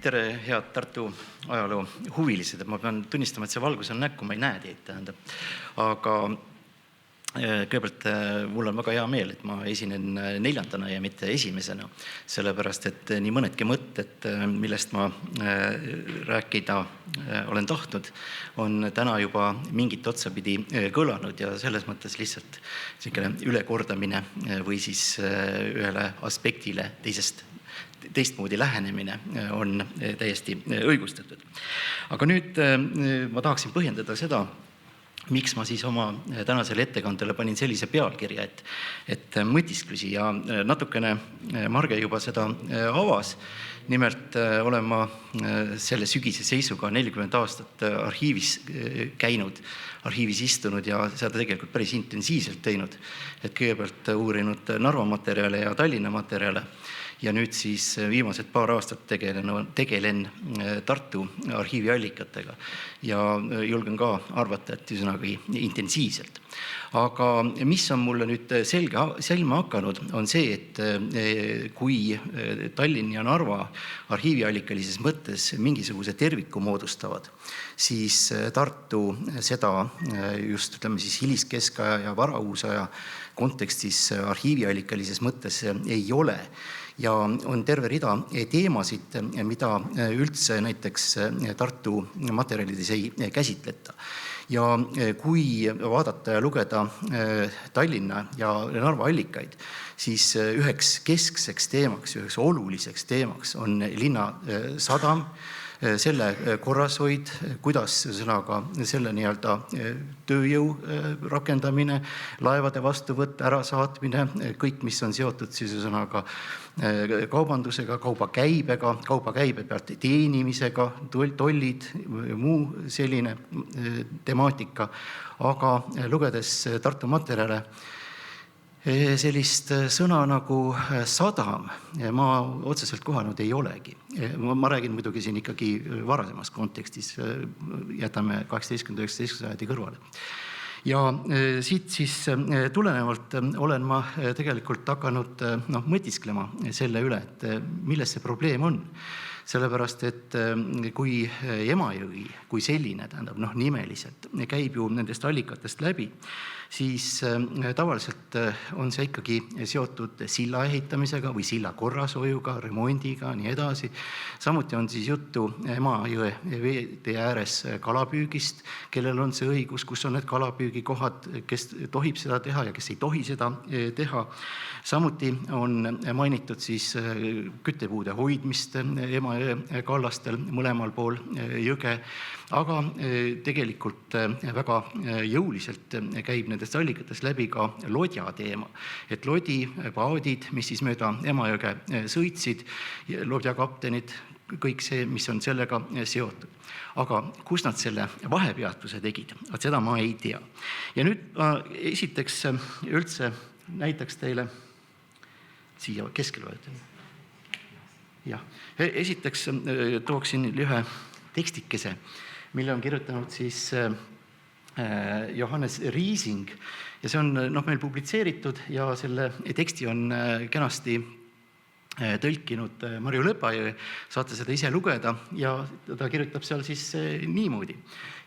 Tere, head Tartu ajaloo huvilised. Ma pean tunnistama, et see valgus on näkku, ma ei näe teid, tähendab. Aga kõigepealt mul on väga hea meel, et ma esinen neljandana ja mitte esimesena, sellepärast et nii mõnedki mõtted, millest ma rääkida olen tahtnud, on täna juba mingit otsapidi kõlanud ja selles mõttes lihtsalt selline ülekordamine või siis ühele aspektile teistmoodi lähenemine on täiesti õigustatud. Aga nüüd ma tahaksin põhjendada seda, miks ma siis oma tänasele ettekandele panin sellise pealkirja, et mõtisklusi ja natukene Marge juba seda avas. Nimelt olen ma selle sügise seisuga 40 aastat arhiivis käinud, arhiivis istunud ja seda tegelikult päris intensiivselt teinud. Et kõigepealt uurinud Narva materjale ja Tallinna materjale ja nüüd siis viimased paar aastat tegelen Tartu arhiiviallikatega ja julgen ka arvata, et üsnagi intensiivselt. Aga mis on mulle nüüd selma hakanud, on see, et kui Tallinn ja Narva arhiiviallikalises mõttes mingisuguse terviku moodustavad, siis Tartu seda just siis hiliskeskaja ja varauusaja kontekstis arhiiviallikalises mõttes ei ole. Ja on terve rida teemasid, mida üldse näiteks Tartu materjalides ei käsitleta. Ja kui vaadata ja lugeda Tallinna ja Narva allikaid, siis üheks keskseks teemaks, üheks oluliseks teemaks on linna sadam, selle korrashoid, kuidas selle nii-öelda tööjõu rakendamine, laevade vastuvõtt, ärasaatmine, kõik, mis on seotud siis kaubandusega, kauba käibe pealt teenimisega, tollid, muu selline temaatika. Aga lugedes Tartu materjale, sellist sõna nagu sadam ma otseselt kohanud ei olegi. Ma räägin muidugi siin ikkagi varasemas kontekstis, jätame 18-19 sajandi kõrvale. Ja siit siis tulenevalt olen ma tegelikult hakanud mõtisklema selle üle, et milles see probleem on. Sellepärast, et kui Emajõgi, kui selline, tähendab nimeliselt, käib ju nendest allikatest läbi, siis tavaliselt on see ikkagi seotud silla ehitamisega või silla korrashoiuga, remondiga, nii edasi. Samuti on siis juttu Emajõe veetee ääres kalapüügist, kellel on see õigus, kus on need kalapüügikohad, kes tohib seda teha ja kes ei tohi seda teha. Samuti on mainitud siis küttepuude hoidmist Emajõe kallastel mõlemal pool jõge, aga tegelikult väga jõuliselt käib nendest allikatest läbi ka lodja teema. Et lodipaadid, mis siis mööda Emajõge sõitsid, lodjakaptenid, kõik see, mis on sellega seotud. Aga kus nad selle vahepeatuse tegid? Seda ma ei tea. Ja nüüd esiteks üldse näitaks teile siia keskele võetud. Ja, esiteks tooksin ühe tekstikese, mille on kirjutanud siis Johannes Riising ja see on meil publitseeritud ja selle teksti on kenasti tõlkinud Marju Lõpajõe, saate seda ise lugeda ja ta kirjutab seal siis niimoodi.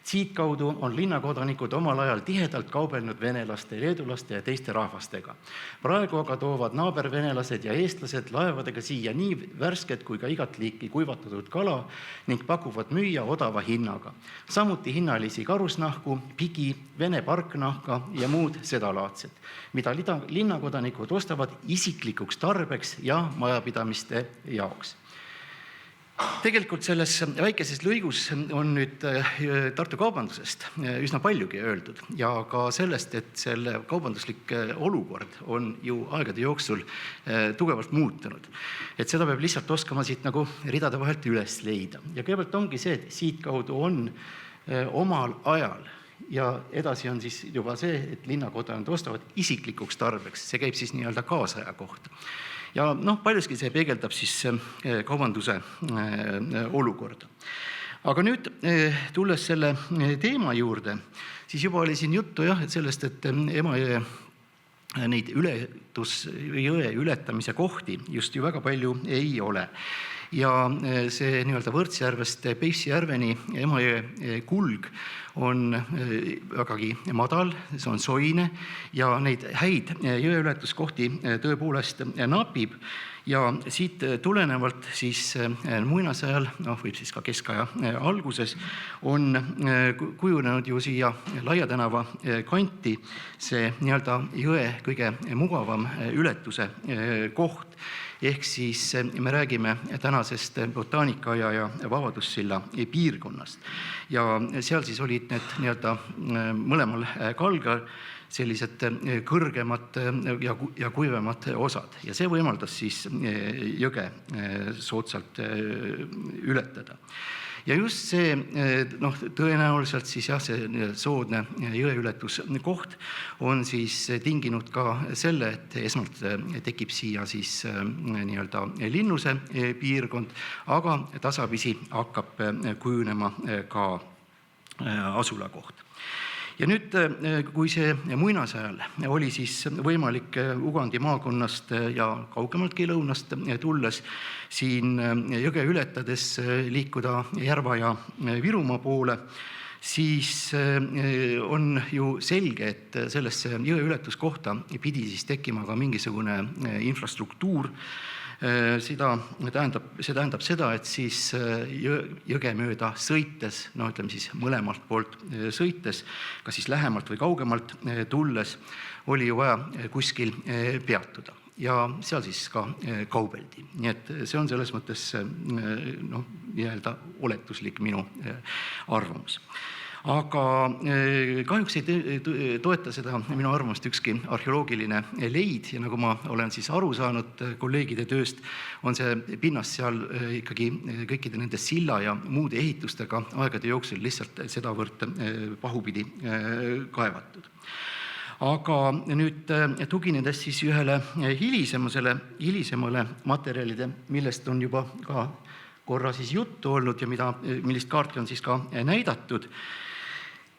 Siitkaudu on linnakodanikud omal ajal tihedalt kaubelnud venelaste, leedulaste ja teiste rahvastega. Praegu aga toovad naabervenelased ja eestlased laevadega siia nii värsket kui ka igat liiki kuivatatud kala ning pakuvad müüa odava hinnaga. Samuti hinnalisi karusnahku, pigi, vene parknahka ja muud sedalaadset, mida linnakodanikud ostavad isiklikuks tarbeks ja majapidamiste jaoks. Tegelikult selles väikeses lõigus on nüüd Tartu kaubandusest üsna paljugi öeldud ja ka sellest, et selle kaubanduslik olukord on ju aegade jooksul tugevalt muutunud. Et seda peab lihtsalt oskama siit nagu ridade vahelt üles leida. Ja kõigepealt ongi see, et siit kaudu on omal ajal ja edasi on siis juba see, et linnakodanikud ostavad isiklikuks tarbeks. See käib siis nii-öelda kaasaja kohta. Ja paljuski see peegeldab siis kaubanduse olukorda. Aga nüüd tulles selle teema juurde, siis juba oli siin juttu et sellest, et Emajõe neid jõe ületamise kohti just ju väga palju ei ole. ja see nii-öelda Võrtsjärvest Peipsi järveni Emajõe kulg on vägagi madal, see on soine ja neid häid jõeületuskohti tõepoolest napib. Ja siit tulenevalt siis muinasajal, võib siis ka keskaja alguses, on kujunenud ju siia Laia tänava kanti see nii-öelda jõe kõige mugavam ületuse koht. Ehk siis me räägime tänasest Botaanikaaia ja Vabadussilla piirkonnast. Ja seal siis olid need nii-öelda mõlemal kalgal sellised kõrgemad ja kuivemad osad. Ja see võimaldas siis jõge soodsalt ületada. Ja just see, tõenäoliselt siis jah, see soodne jõeületuskoht on siis tinginud ka selle, et esmalt tekib siia siis nii-öelda linnuse piirkond, aga tasapisi hakkab kujunema ka asulakoht. Ja nüüd, kui see muinasajal oli siis võimalik Ugandi maakonnast ja kaugemaltki lõunast tulles siin jõge ületades liikuda Järva ja Virumaa poole, siis on ju selge, et sellesse jõe ületuskohta pidi siis tekkima ka mingisugune infrastruktuur. See tähendab seda, et siis jõge mööda sõites, ütleme siis mõlemalt poolt sõites, kas siis lähemalt või kaugemalt tulles, oli ju vaja kuskil peatuda. Ja seal siis ka kaubeldi. Nii et see on selles mõttes nii-öelda oletuslik minu arvamus. Aga kahjuks ei toeta seda minu arvamust ükski arheoloogiline leid ja nagu ma olen siis aru saanud kolleegide tööst, on see pinnas seal ikkagi kõikide nende silla ja muude ehitustega aegade jooksul lihtsalt sedavõrd pahupidi kaevatud. Aga nüüd tuginedes siis ühele hilisemale materjalide, millest on juba ka korra siis juttu olnud ja millist kaarti on siis ka näidatud.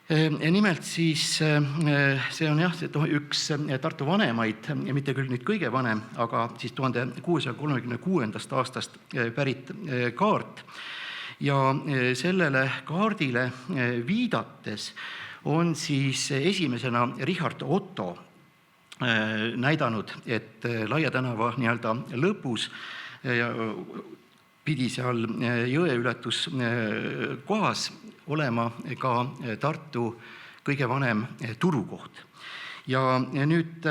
Nimelt siis see on jah, üks Tartu vanemaid, mitte küll nüüd kõige vanem, aga siis 1636. aastast pärit kaart. Ja sellele kaardile viidates on siis esimesena Richard Otto näidanud, et Laia tänava nii-öelda lõpus pidi seal jõeületus kohas olema ka Tartu kõige vanem turukoht. Ja nüüd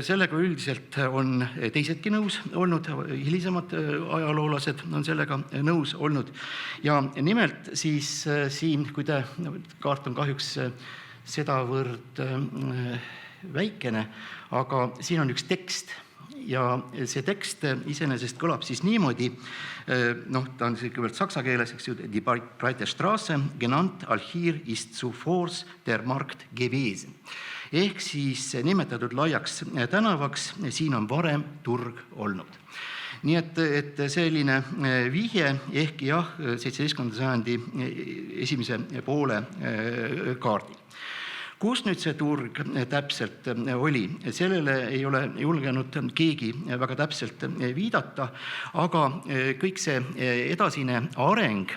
sellega üldiselt on teisedki nõus olnud, hilisemad ajaloolased on sellega nõus olnud. Ja nimelt siis siin, kui kaart on kahjuks sedavõrd väikene, aga siin on üks tekst. Ja see tekst iseenesest kõlab siis niimoodi, ta on kõigepealt saksa keeles, eks ju, die Breite Straße genannt all hier ist zuvor der Markt gewesen. Ehk siis nimetatud laiaks tänavaks, siin on varem turg olnud. Nii et selline vihje, ehkki jah, 17. sajandi esimese poole kaardil. Kus nüüd see turg täpselt oli? Sellele ei ole julgenud keegi väga täpselt viidata, aga kõik see edasine areng,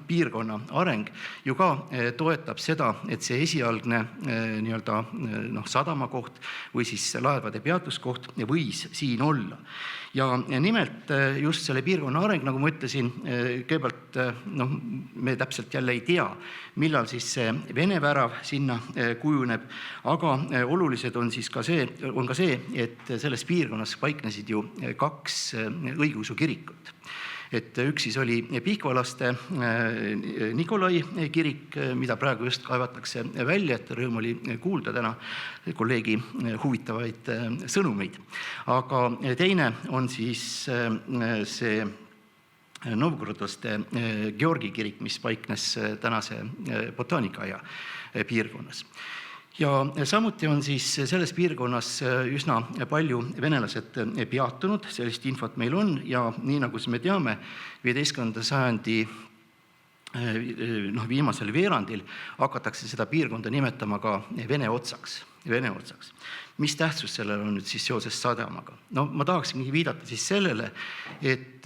piirkonna areng ju ka toetab seda, et see esialgne nii-öelda sadamakoht või siis laevade peatuskoht võis siin olla. Ja nimelt just selle piirkonna areng, nagu ma ütlesin, kõigepealt me täpselt jälle ei tea, millal siis see Vene värav sinna kujuneb, aga olulised on siis ka see, et selles piirkonnas paiknesid ju 2 õigeusu kirikut. Et üks siis oli Pihkvalaste Nikolai kirik, mida praegu just kaevatakse välja, et rõõm oli kuulda täna kolleegi huvitavaid sõnumeid. Aga teine on siis see Novgorodlaste Georgi kirik, mis paiknes tänase Botaanikaaia piirkonnas. Ja samuti on siis selles piirkonnas üsna palju venelased peatunud, sellist infot meil on ja nii nagu me teame, 15. sajandi viimasel veerandil hakatakse seda piirkonda nimetama ka Vene otsaks. Vene otsaks. Mis tähtsus sellel on nüüd siis seoses sadamaga? No ma tahaksingi viidata siis sellele, et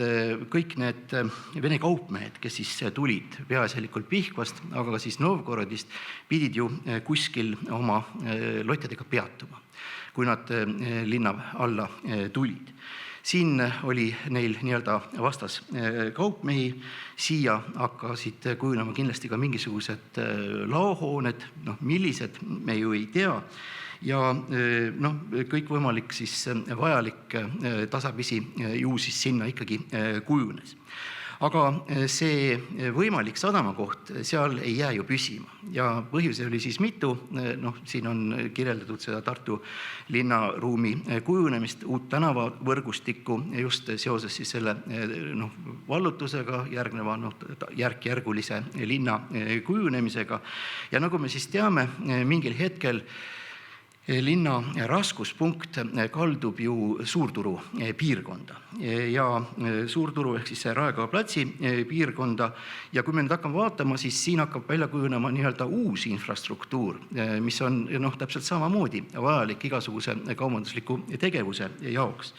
kõik need Vene kaupmehed, kes siis tulid peaasjalikult Pihkvast, aga ka siis Novgorodist, pidid ju kuskil oma lottidega peatuma, kui nad linna alla tulid. Siin oli neil nii-öelda vastas kaupmehi, siia hakkasid kujunema kindlasti ka mingisugused laohooned, millised me ju ei tea, ja kõikvõimalik siis vajalik tasapisi ju siis sinna ikkagi kujunes. Aga see võimalik sadamakoht seal ei jää ju püsima ja põhjuse oli siis mitu, siin on kirjeldatud seda Tartu linnaruumi kujunemist, uut tänavavõrgustikku just seoses siis selle vallutusega, järgneva järk-järgulise linna kujunemisega. Ja nagu me siis teame, mingil hetkel linna raskuspunkt kaldub ju Suurturu piirkonda ja Suurturu ehk siis Raekoja platsi piirkonda ja kui me nüüd hakkame vaatama, siis siin hakkab välja kujunema nii-öelda uus infrastruktuur, mis on täpselt samamoodi vajalik igasuguse kaubandusliku tegevuse jaoks.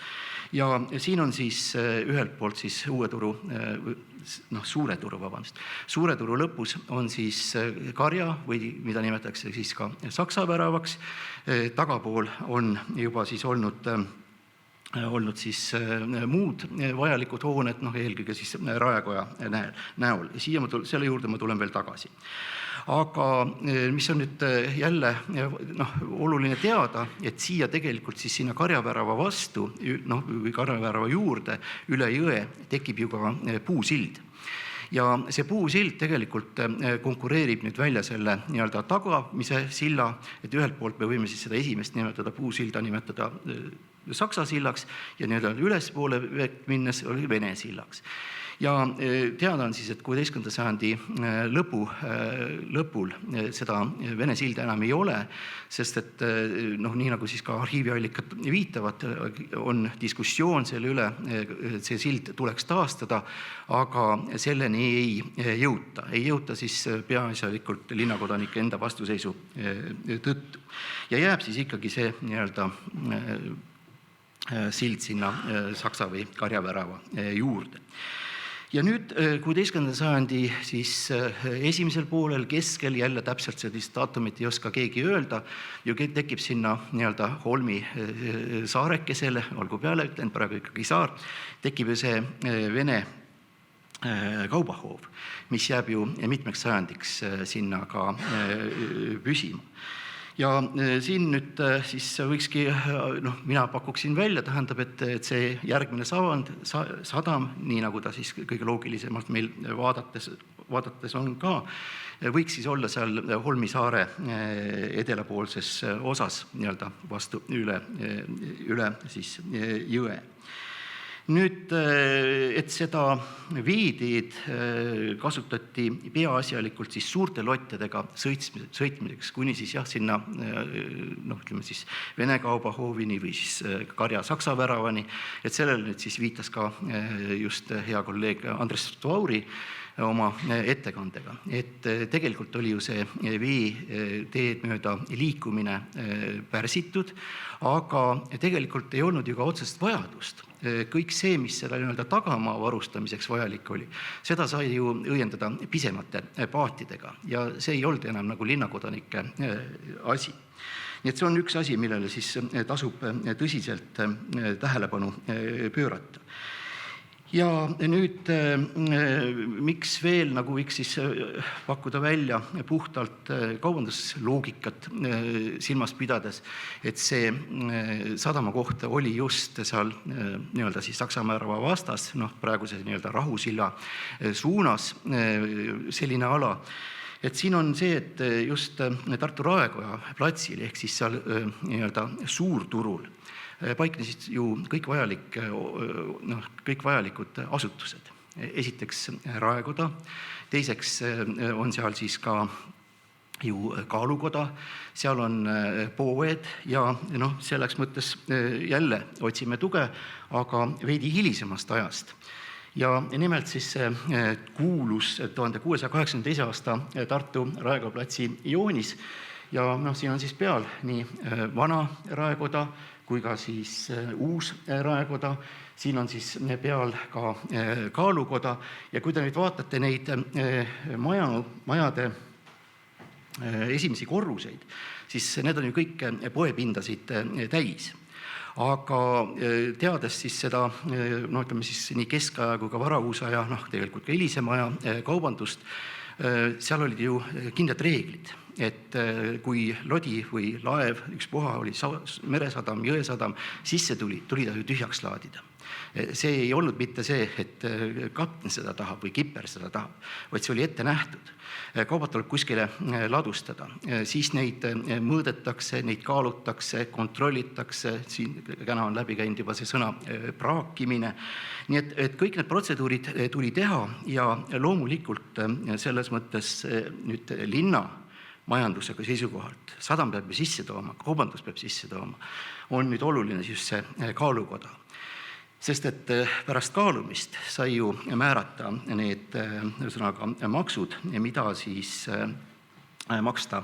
Ja siin on siis ühelt poolt siis Suure turu lõpus on siis Karja või mida nimetatakse siis ka Saksa väravaks, tagapool on juba siis olnud siis muud vajalikud hooned, eelkõige siis Raekoja näol. Selle juurde ma tulen veel tagasi. Aga mis on nüüd jälle oluline teada, et siia tegelikult siis sinna Karjavärava vastu või Karjavärava juurde üle jõe tekib ju ka puusild. Ja see puusild tegelikult konkureerib nüüd välja selle nii-öelda tagamise silla, et ühelt poolt me võime siis seda esimest nimetada puusilda nimetada Saksa sillaks ja nii-öelda ülespoole minnes oli Vene sillaks. Ja teada on siis, et 16. sajandi lõpul seda Vene silda enam ei ole, sest et nii nagu siis ka arhiiviallikad viitavad, on diskussioon selle üle, et see sild tuleks taastada, aga selleni ei jõuta. Ei jõuta siis peaasjalikult linnakodanike enda vastuseisu tõttu. Ja jääb siis ikkagi see nii-öelda sild sinna Saksa või Karjavärava juurde. Ja nüüd 16. sajandi siis esimesel poolel, keskel, jälle täpselt sellist daatumit ei oska keegi öelda, ju tekib sinna nii-öelda Holmi saarekesele, olgu peale ütlen, praegu ikkagi saar, tekib ju see Vene kaubahoov, mis jääb ju mitmeks sajandiks sinna ka püsima. Ja siin nüüd siis võikski, mina pakuksin välja, tähendab, et see järgmine sadam, nii nagu ta siis kõige loogilisemalt meil vaadates on ka, võiks siis olla seal Holmi saare edelapoolses osas nii-öelda vastu üle siis jõe. Nüüd, et seda veeteed kasutati peaasjalikult siis suurte lottidega sõitmiseks, kuni siis sinna, ütleme siis Vene kaubahoovini või siis Karja Saksa väravani, et sellele nüüd siis viitas ka just hea kolleeg Andres Tvauri oma ettekandega, et tegelikult oli ju see veeteed mööda liikumine pärsitud, aga tegelikult ei olnud ju ka otsest vajadust. Kõik see, mis seda nii-öelda tagamaa varustamiseks vajalik oli, seda sai ju õiendada pisemate paatidega ja see ei olnud enam nagu linnakodanike asi. Nii et see on üks asi, millele siis tasub tõsiselt tähelepanu pöörata. Ja nüüd, miks veel nagu võiks siis pakkuda välja puhtalt kaubandusloogikat silmas pidades, et see sadama koht oli just seal nii-öelda siis Saksamaa värava vastas, praeguse nii-öelda Rahusilla suunas selline ala, et siin on see, et just Tartu Raekoja platsil ehk siis seal nii-öelda Suurturul paiknesid ju kõik vajalikud asutused. Esiteks Raekoda, teiseks on seal siis ka ju kaalukoda, seal on poed ja selleks mõttes jälle otsime tuge, aga veidi hilisemast ajast. Ja nimelt siis kuulus 1682. aasta Tartu Raekoja platsi joonis, Ja siin on siis peal nii vana raekoda kui ka siis uus raekoda. Siin on siis peal ka kaalukoda ja kui te nüüd vaatate neid majade esimesi korruseid, siis need on ju kõik poepindasid täis. Aga teades siis seda, ütleme siis nii keskaja kui ka varauusaja, tegelikult ka hilisema aja kaubandust, seal olid ju kindlad reeglid, et kui lodi või laev, ükspuha oli meresadam, jõesadam, sisse tuli ta ju tühjaks laadida. See ei olnud mitte see, et kapten seda tahab või kipper seda tahab, vaid see oli ette nähtud. Kaubad tuleb kuskile ladustada, siis neid mõõdetakse, neid kaalutakse, kontrollitakse, siin täna on läbi käinud juba see sõna praakimine. Nii et kõik need protseduurid tuli teha ja loomulikult selles mõttes nüüd linna majandusega seisukohalt, sadam peab ju sisse tooma, kaubandus peab sisse tooma, on nüüd oluline just see kaalukoda. Sest et pärast kaalumist sai ju määrata need maksud, mida siis maksta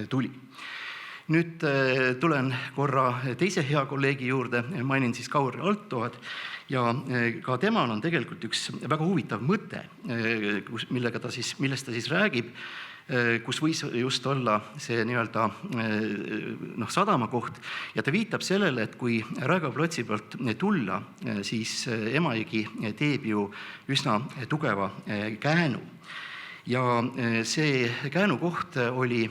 tuli. Nüüd tulen korra teise hea kolleegi juurde, mainin siis Kaur Altoad ja ka temal on tegelikult üks väga huvitav mõte, millest ta siis räägib, kus võis just olla see nii-öelda sadama koht ja ta viitab sellele, et kui Raekoja plotsi pealt tulla, siis Emajõgi teeb ju üsna tugeva käänu. Ja see käänukoht oli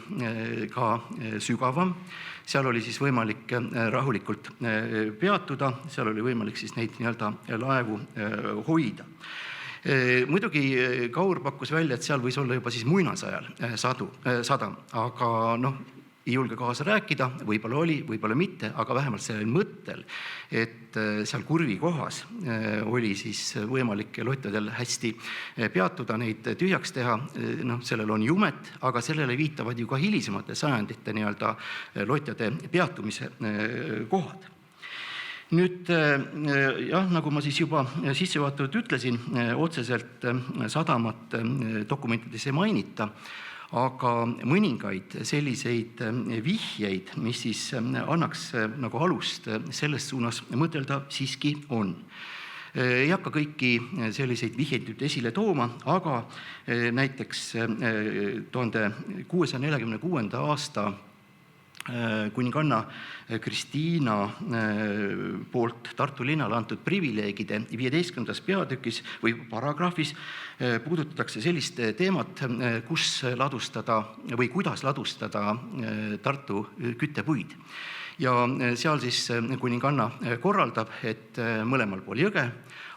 ka sügavam, seal oli siis võimalik rahulikult peatuda, seal oli võimalik siis neid nii-öelda laevu hoida. Muidugi Kaur pakkus välja, et seal võis olla juba siis muinasajal sadam, aga ei julge kaasa rääkida, võib-olla oli, võib-olla mitte, aga vähemalt sellel mõttel, et seal kurvi kohas oli siis võimalik lottadel hästi peatuda, neid tühjaks teha, sellel on jumet, aga sellele viitavad ju ka hilisemate sajandite nii-öelda lotjade peatumise kohad. Nüüd jah, nagu ma siis juba sissejuhatavalt ütlesin, otseselt sadamat dokumentides ei mainita, aga mõningaid selliseid vihjeid, mis siis annaks nagu alust selles suunas mõtelda, siiski on. Ei hakka kõiki selliseid vihjeid nüüd esile tooma, aga näiteks 1646. aasta kuninganna Kristiina poolt Tartu linnale antud privileegide 15. peatükis või paragrahvis puudutatakse sellist teemat, kus ladustada või kuidas ladustada Tartu küttepuid. Ja seal siis kuninganna korraldab, et mõlemal pool jõge,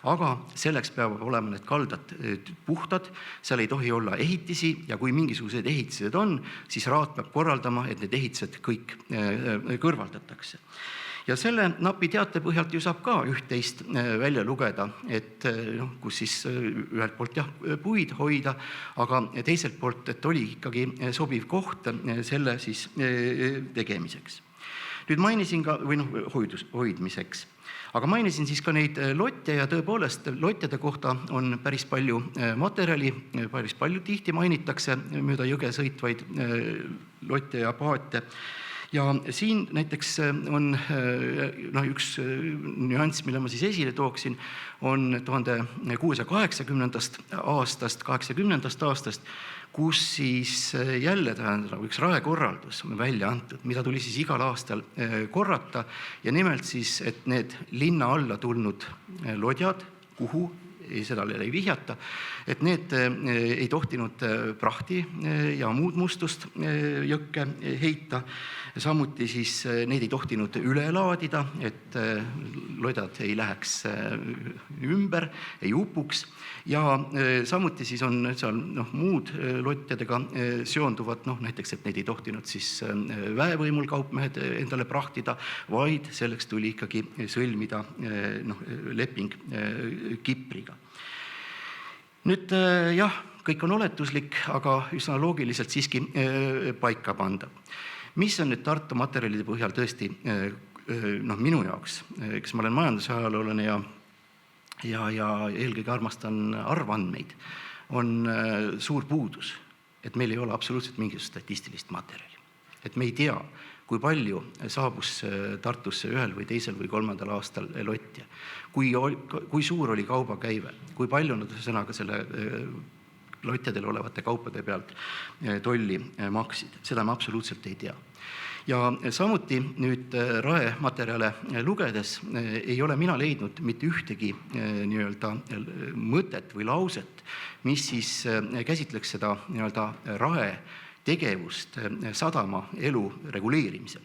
aga selleks peavad olema need kaldad puhtad, seal ei tohi olla ehitisi ja kui mingisugused ehitised on, siis raad peab korraldama, et need ehitised kõik kõrvaldatakse. Ja selle napi teate põhjalt ju saab ka üht-teist välja lugeda, et kus siis ühelt poolt puid hoida, aga teiselt poolt, et oli ikkagi sobiv koht selle siis tegemiseks. Nüüd mainisin ka, või hoidmiseks, aga mainisin siis ka neid lotje ja tõepoolest lotjade kohta on päris palju materjali, päris palju tihti mainitakse mööda jõge sõitvaid lotje ja paate. Ja siin näiteks on üks nüanss, mille ma siis esile tooksin, on 1680. aastast, kus siis jälle üks raekorraldus on välja antud, mida tuli siis igal aastal korrata ja nimelt siis, et need linna alla tulnud lodjad, kuhu seda ei vihjata, et need ei tohtinud prahti ja muud mustust jõkke heita, samuti siis neid ei tohtinud üle laadida, et lodjad ei läheks ümber, ei upuks ja samuti siis on seal muud lotjadega seonduvad, näiteks, et neid ei tohtinud siis väevõimul kaupmehed endale prahtida, vaid selleks tuli ikkagi sõlmida leping kipriga. Nüüd jah, kõik on oletuslik, aga üsna loogiliselt siiski paika panda. Mis on nüüd Tartu materjalide põhjal tõesti minu jaoks, kes ma olen majandusajalooline ja eelkõige armastan arvandmeid, on suur puudus, et meil ei ole absoluutselt mingisugust statistilist materjali. Et me ei tea, kui palju saabus Tartusse ühel või teisel või kolmandal aastal lotte, kui suur oli kaubakäive, kui palju nad sõnaga selle lottidel olevate kaupade pealt tolli maksid. Seda me absoluutselt ei tea. Ja samuti nüüd raematerjale lugedes ei ole mina leidnud mitte ühtegi nii-öelda mõtet või lauset, mis siis käsitleks seda nii-öelda rae tegevust sadama elu reguleerimisel.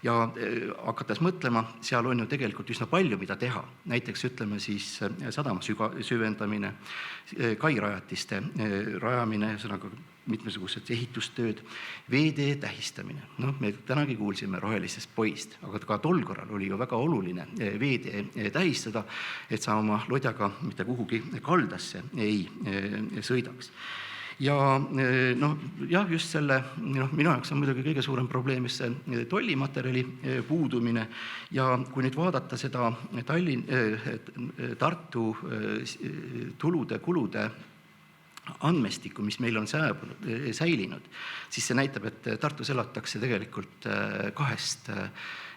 Ja hakates mõtlema, seal on ju tegelikult üsna palju, mida teha. Näiteks ütleme siis sadama süvendamine, kairajatiste rajamine, sõnaga mitmesugused ehitustööd, veetee tähistamine. Me tänagi kuulsime rohelisest poist, aga ka tol korral oli ju väga oluline veetee tähistada, et sa oma lodjaga mitte kuhugi kaldasse ei sõidaks. Ja jah, just selle, minu jaoks on muidugi kõige suurem probleem just see tollimaterjali puudumine ja kui nüüd vaadata seda Tartu tulude andmestikku, mis meil on säilinud, siis see näitab, et Tartus elatakse tegelikult kahest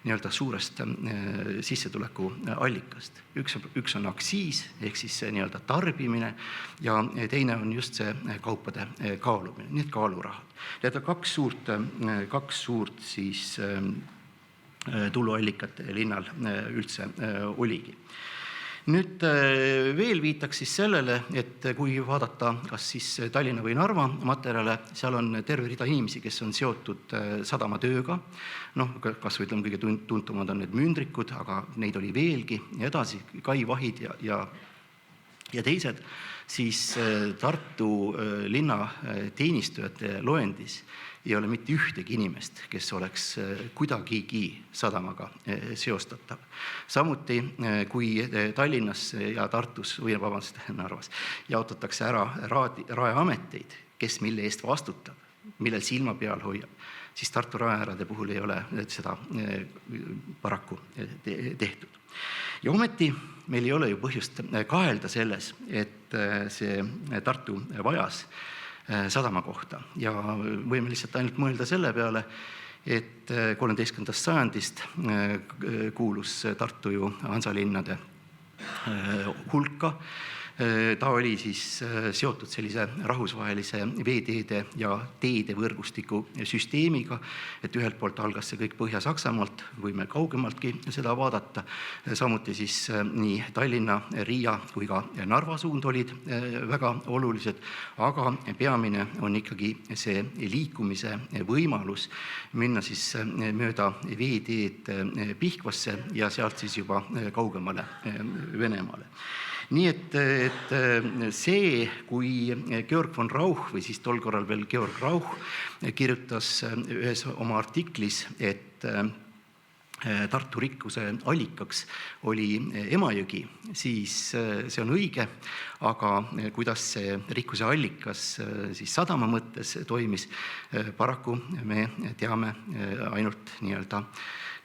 nii-öelda suurest sissetuleku allikast. Üks on aktsiis, ehk siis see nii-öelda tarbimine ja teine on just see kaupade kaalumine, need kaalurahad. Need on kaks suurt siis tuluallikat linnal üldse oligi. Nüüd veel viitaks siis sellele, et kui vaadata kas siis Tallinna või Narva materjale, seal on terve rida inimesi, kes on seotud sadamatööga. Kas või ütleme, kõige tuntumad on need mündrikud, aga neid oli veelgi ja edasi, kaivahid ja teised, siis Tartu linna teenistujate loendis ei ole mitte ühtegi inimest, kes oleks kuidagigi sadamaga seostatav. Samuti, kui Tallinnas ja Tartus, või Narvas, jaotatakse ära raeameteid, kes mille eest vastutab, millel silma peal hoiab, siis Tartu raeäärade puhul ei ole seda paraku tehtud. Ja ometi meil ei ole ju põhjust kahelda selles, et see Tartu vajas sadama kohta ja võime lihtsalt ainult mõelda selle peale, et 13. sajandist kuulus Tartu ju hansalinnade hulka. Ta oli siis seotud sellise rahvusvahelise veeteede ja teede võrgustiku süsteemiga, et ühelt poolt algas see kõik Põhja-Saksamaalt, võime kaugemaltki seda vaadata, samuti siis nii Tallinna, Riia kui ka Narva suund olid väga olulised, aga peamine on ikkagi see liikumise võimalus minna siis mööda veeteed Pihkvasse ja sealt siis juba kaugemale Venemaale. Nii et see, kui Georg von Rauch või siis tol korral veel Georg Rauch kirjutas ühes oma artiklis, et Tartu rikkuse allikaks oli Emajõgi, siis see on õige, aga kuidas see rikkuse allikas siis sadama mõttes toimis, paraku me teame ainult nii-öelda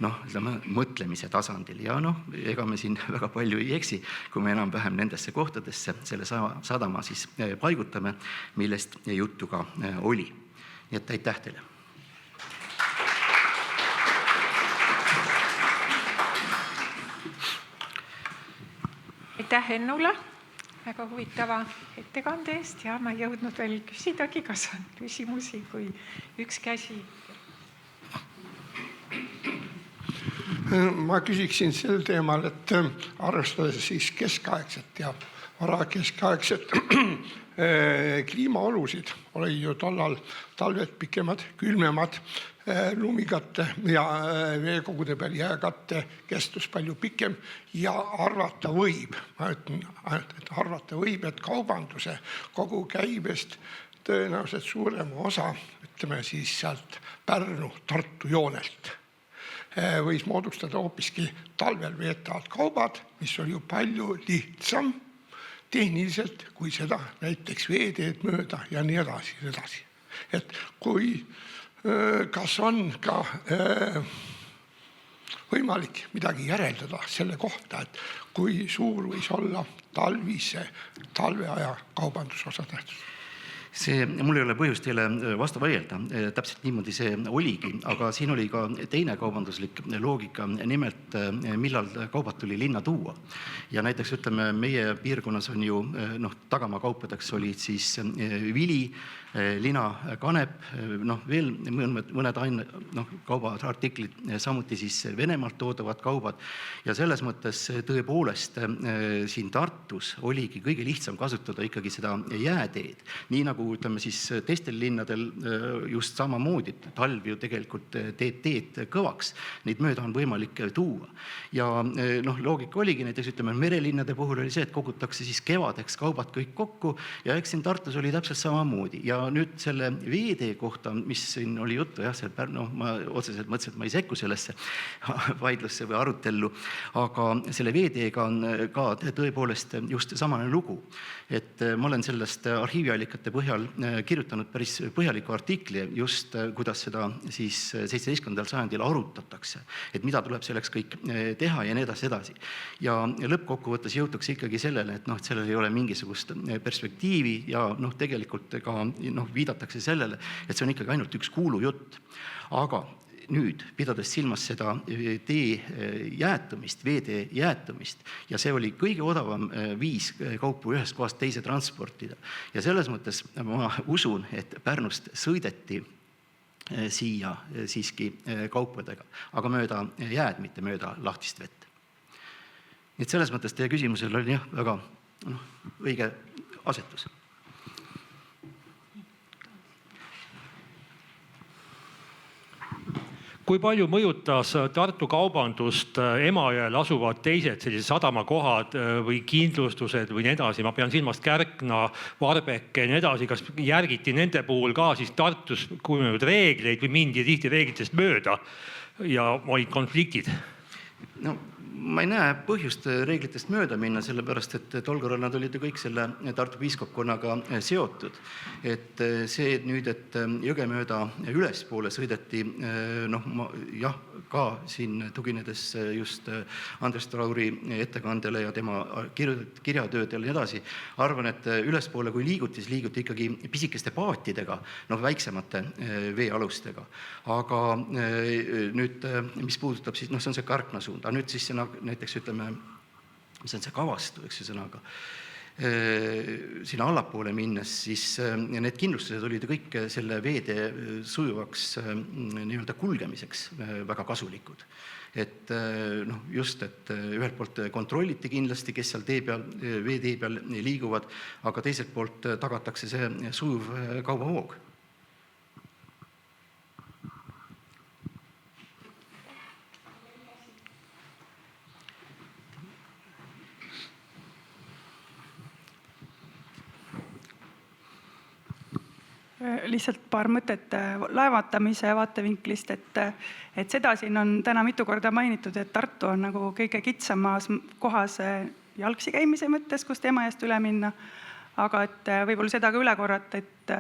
mõtlemise tasandil ja ega me siin väga palju ei eksi, kui me enam-vähem nendesse kohtadesse selle sadama siis paigutame, millest juttu ka oli. Nii et aitäh teile! Aitäh Ennule väga huvitava ettekande eest ja ma ei jõudnud veel küsidagi, kas on küsimusi, kui üks käsi. Ma küsiksin sel teemal, et arvestades siis keskaegset ja varakeskaegset kliimaolusid, oli ju tollal talved pikemad, külmemad, lumikatte ja veekogude peal jääkatte kestus palju pikem ja arvata võib, ma ütlen, et arvata võib, et kaubanduse kogu käibest tõenäoliselt suurema osa, ütleme siis sealt Pärnu-Tartu joonelt, võis moodustada hoopiski talvel veetavad kaubad, mis oli ju palju lihtsam tehniliselt kui seda näiteks veeteed mööda ja nii edasi. Et kui kas on ka võimalik midagi järeldada selle kohta, et kui suur võis olla talveaja kaubandusosa tähtsus? Mul ei ole põhjust teile vastu vaielda, täpselt niimoodi see oligi, aga siin oli ka teine kaubanduslik loogika, nimelt millal kaubad tuli linna tuua. Ja näiteks ütleme, meie piirkonnas on ju tagamaakaupadeks olid siis vili, lina, kanep, veel mõned kaubaartiklid, samuti siis Venemaalt toodavad kaubad. Ja selles mõttes tõepoolest siin Tartus oligi kõige lihtsam kasutada ikkagi seda jääteed. Nii nagu ütleme siis teistel linnadel just samamoodi, talv ju tegelikult teeb teed kõvaks, neid mööda on võimalik tuua. Ja loogika oligi näiteks, ütleme, merelinnade puhul oli see, et kogutakse siis kevadeks kaubad kõik kokku ja eks siin Tartus oli täpselt samamoodi. Ja nüüd selle veetee kohta, mis siin oli juttu, ma otseselt mõtlesin, et ma ei sekku sellesse vaidlusse või arutellu, aga selle veeteega on ka tõepoolest just samane lugu. Et ma olen sellest arhiiviallikate põhjal kirjutanud päris põhjaliku artikli just, kuidas seda siis 17. sajandil arutatakse, et mida tuleb selleks kõik teha ja nii edasi. Ja lõppkokkuvõttes jõutakse ikkagi sellele, et sellel ei ole mingisugust perspektiivi ja tegelikult ka viidatakse sellele, et see on ikkagi ainult üks kuulujutt. Aga nüüd, pidades silmas seda tee jäätumist, veetee jäätumist, ja see oli kõige odavam viis kaupu ühest kohast teise transportida. Ja selles mõttes ma usun, et Pärnust sõideti siia siiski kaupadega, aga mööda jääd, mitte mööda lahtist vett. Nii et selles mõttes teie küsimusel oli väga õige asetus. Kui palju mõjutas Tartu kaubandust Emajõel asuvad teised sellised sadamakohad või kindlustused või nii edasi? Ma pean silmas Kärkna, Varbeke ja nii edasi. Kas järgiti nende puhul ka siis Tartus kujunenud reegleid või mindi tihti reeglitest mööda ja olid konfliktid? Ma ei näe põhjust reeglitest mööda minna, sellepärast, et tol korral nad olid ju kõik selle Tartu piiskopkonnaga seotud. Et see nüüd, et jõge mööda ülespoole sõideti, ka siin tuginedes just Andres Trauri ettekandele ja tema kirjatööd ja nii edasi, arvan, et ülespoole kui liiguti, siis liiguti ikkagi pisikeste paatidega, väiksemate veealustega. Aga nüüd, mis puudutab siis, see on see Kärkna suund, aga nüüd siis näiteks ütleme, see on see Kavastu, eks sõnaga, sinna allapoole minnes, siis need kindlustused olid kõik selle veetee sujuvaks nii-öelda kulgemiseks väga kasulikud. Et just, et ühelt poolt kontrolliti kindlasti, kes seal veetee peal liiguvad, aga teiselt poolt tagatakse see sujuv kaubavoog. Lihtsalt paar mõtet laevatamise vaatevinklist, et seda siin on täna mitu korda mainitud, et Tartu on nagu kõige kitsamas kohas jalgsi käimise mõttes, kust Emajõest üle minna. Aga et võib-olla seda ka üle korrata, et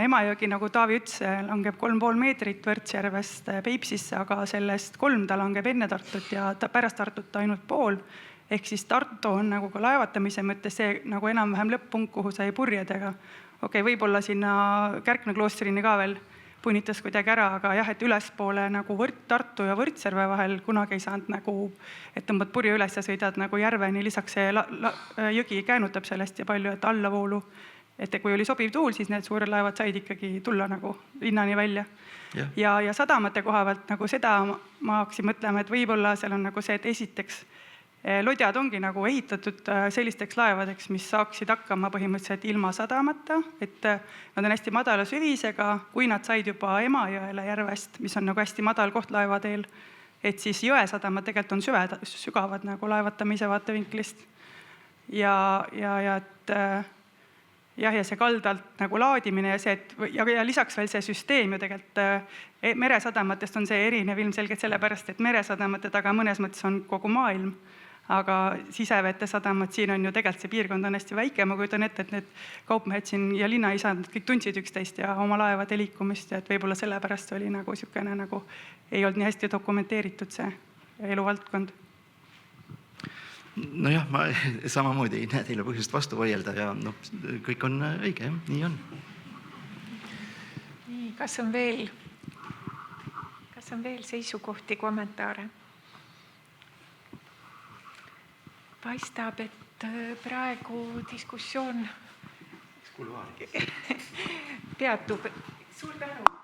Emajõgi, nagu Taavi ütles, langeb 3,5 meetrit Võrtsjärvest Peipsisse, aga sellest 3 ta langeb enne Tartut ja pärast Tartut ainult pool. Ehk siis Tartu on nagu ka laevatamise mõttes see nagu enam-vähem lõpp-punkt, kuhu sai purjedega. Okei, võib-olla sinna Kärkna kloostrini ka veel punitas kuidagi ära, aga jah, et ülespoole nagu Tartu ja Võrtsjärve vahel kunagi ei saanud nagu, et tõmbad purje üles ja sõidad nagu järveni, lisaks see jõgi käänutab sellest ja palju, et allavoolu. Et kui oli sobiv tuul, siis need suured laevad said ikkagi tulla nagu linnani välja. Ja sadamate koha pealt nagu seda ma hakkasin mõtlema, et võib-olla seal on nagu see, et esiteks lodjad ongi nagu ehitatud sellisteks laevadeks, mis saaksid hakkama põhimõtteliselt ilma sadamata, et nad on hästi madala süvisega, kui nad said juba Emajõele järvest, mis on nagu hästi madal koht laevateel, et siis jõesadamad tegelikult on sügavad nagu laevatamise vaatevinklist. Ja see kaldalt nagu laadimine ja see, ja lisaks veel see süsteem ju tegelikult meresadamatest on see erinev ilmselgelt sellepärast, et meresadamate taga mõnes mõttes on kogu maailm. Aga sisevete sadamad siin on ju tegelikult see piirkond on hästi väike, ma kujutan ette, et need kaupmehed siin ja linnaisad kõik tundsid üksteist ja oma laevade liikumist ja et võib-olla sellepärast oli nagu sükene nagu ei olnud nii hästi dokumenteeritud see eluvaldkond. nojah, ma samamoodi ei näe teile põhjust vastu vaielda ja kõik on õige, jah, nii on. Nii, kas on veel seisukohti, kommentaare? Paistab, et praegu diskussioon peatub. Suur tänu!